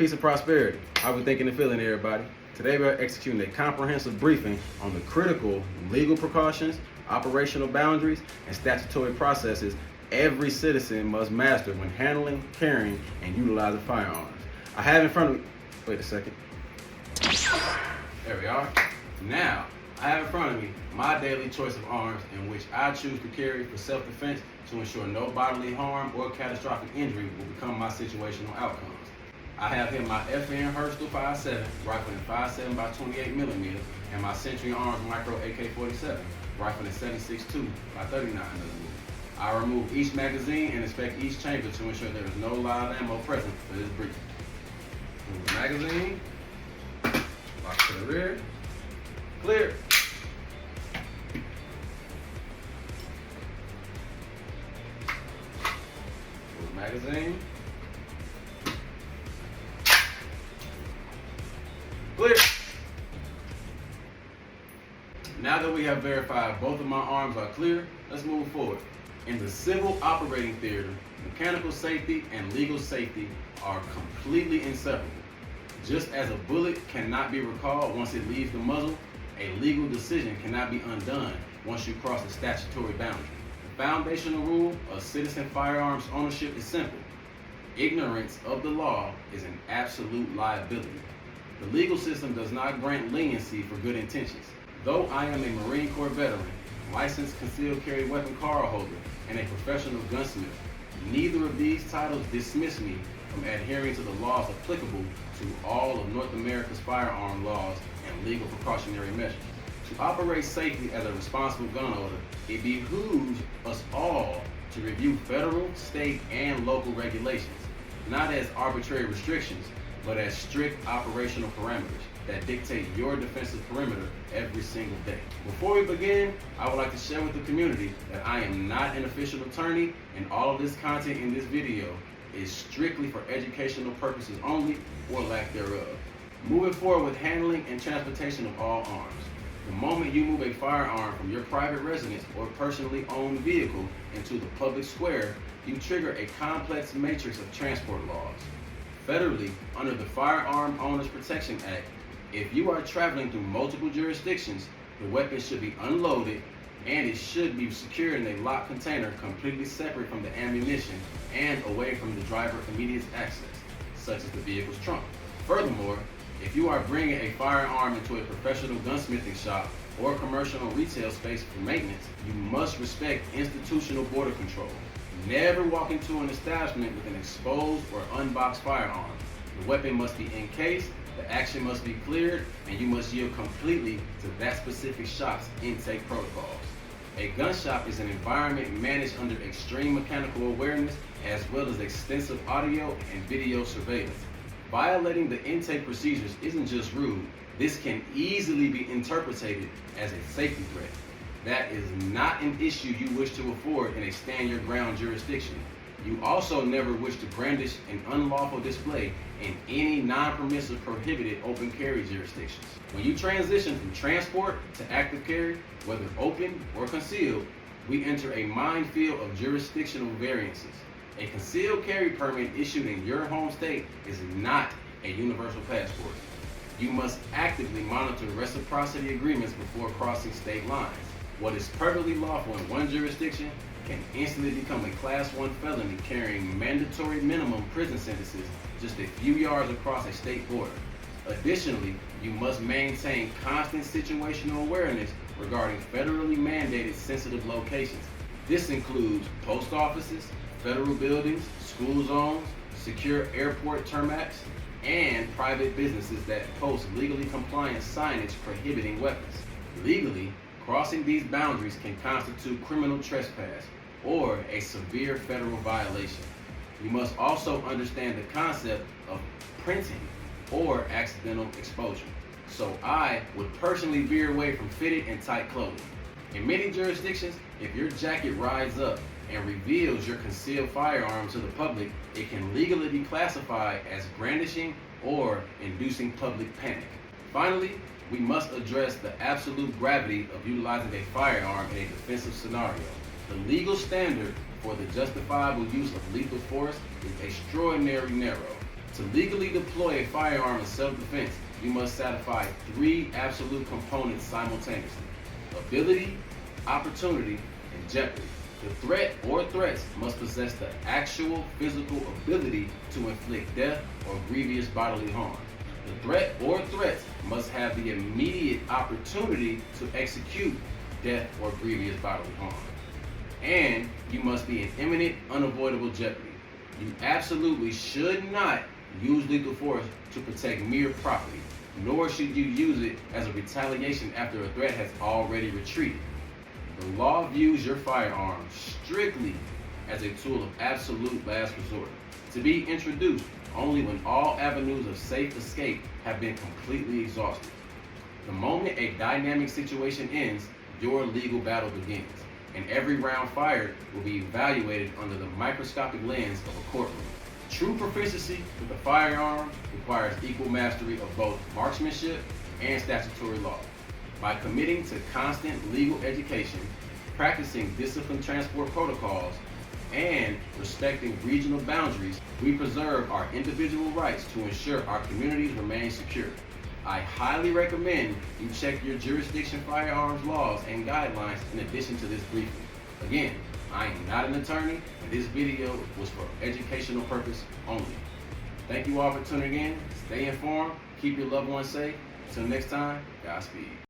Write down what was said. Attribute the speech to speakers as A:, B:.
A: Peace and prosperity. How we thinking and feeling, everybody? Today we're executing a comprehensive briefing on the critical legal precautions, operational boundaries, and statutory processes every citizen must master when handling, carrying, and utilizing firearms. I have in front of me, wait a second. There we are. Now, I have in front of me my daily choice of arms in which I choose to carry for self-defense to ensure no bodily harm or catastrophic injury will become my situational outcomes. I have here my FN Herschel 5.7 rifle in 5.7 by 28 millimeter and my Century Arms Micro AK-47 rifle in 7.62 by 39 millimeter. I remove each magazine and inspect each chamber to ensure there is no live ammo present for this briefing. Remove the magazine, box to the rear, clear. Remove the magazine. Clear. Now that we have verified both of my arms are clear, let's move forward. In the civil operating theater, mechanical safety and legal safety are completely inseparable. Just as a bullet cannot be recalled once it leaves the muzzle, a legal decision cannot be undone once you cross a statutory boundary. The foundational rule of citizen firearms ownership is simple. Ignorance of the law is an absolute liability. The legal system does not grant leniency for good intentions. Though I am a Marine Corps veteran, licensed concealed carry weapon card holder, and a professional gunsmith, neither of these titles dismiss me from adhering to the laws applicable to all of North America's firearm laws and legal precautionary measures. To operate safely as a responsible gun owner, it behooves us all to review federal, state, and local regulations, not as arbitrary restrictions, but as strict operational parameters that dictate your defensive perimeter every single day. Before we begin, I would like to share with the community that I am not an official attorney, and all of this content in this video is strictly for educational purposes only or lack thereof. Moving forward with handling and transportation of all arms. The moment you move a firearm from your private residence or personally owned vehicle into the public square, you trigger a complex matrix of transport laws. Federally, under the Firearm Owners Protection Act, if you are traveling through multiple jurisdictions, the weapon should be unloaded and it should be secured in a locked container completely separate from the ammunition and away from the driver's immediate access, such as the vehicle's trunk. Furthermore, if you are bringing a firearm into a professional gunsmithing shop or commercial retail space for maintenance, you must respect institutional border control. Never walk into an establishment with an exposed or unboxed firearm. The weapon must be encased, the action must be cleared, and you must yield completely to that specific shop's intake protocols. A gun shop is an environment managed under extreme mechanical awareness as well as extensive audio and video surveillance. Violating the intake procedures isn't just rude, this can easily be interpreted as a safety threat. That is not an issue you wish to afford in a stand-your-ground jurisdiction. You also never wish to brandish an unlawful display in any non-permissive prohibited open carry jurisdictions. When you transition from transport to active carry, whether open or concealed, we enter a minefield of jurisdictional variances. A concealed carry permit issued in your home state is not a universal passport. You must actively monitor reciprocity agreements before crossing state lines. What is perfectly lawful in one jurisdiction can instantly become a Class 1 felony carrying mandatory minimum prison sentences just a few yards across a state border. Additionally, you must maintain constant situational awareness regarding federally mandated sensitive locations. This includes post offices, federal buildings, school zones, secure airport tarmacs, and private businesses that post legally compliant signage prohibiting weapons. Legally, crossing these boundaries can constitute criminal trespass or a severe federal violation. You must also understand the concept of printing or accidental exposure. So I would personally veer away from fitted and tight clothing. In many jurisdictions, if your jacket rides up and reveals your concealed firearm to the public, it can legally be classified as brandishing or inducing public panic. Finally, we must address the absolute gravity of utilizing a firearm in a defensive scenario. The legal standard for the justifiable use of lethal force is extraordinarily narrow. To legally deploy a firearm in self-defense, you must satisfy 3 absolute components simultaneously: ability, opportunity, and jeopardy. The threat or threats must possess the actual physical ability to inflict death or grievous bodily harm. The threat or threats must have the immediate opportunity to execute death or grievous bodily harm. And you must be in imminent, unavoidable jeopardy. You absolutely should not use lethal force to protect mere property, nor should you use it as a retaliation after a threat has already retreated. The law views your firearm strictly as a tool of absolute last resort, to be introduced only when all avenues of safe escape have been completely exhausted. The moment a dynamic situation ends, your legal battle begins, and every round fired will be evaluated under the microscopic lens of a courtroom. True proficiency with a firearm requires equal mastery of both marksmanship and statutory law. By committing to constant legal education, practicing disciplined transport protocols, and respecting regional boundaries, we preserve our individual rights to ensure our communities remain secure. I highly recommend you check your jurisdiction firearms laws and guidelines in addition to this briefing. Again, I am not an attorney, and this video was for educational purpose only. Thank you all for tuning in. Stay informed, keep your loved ones safe. Until next time, Godspeed.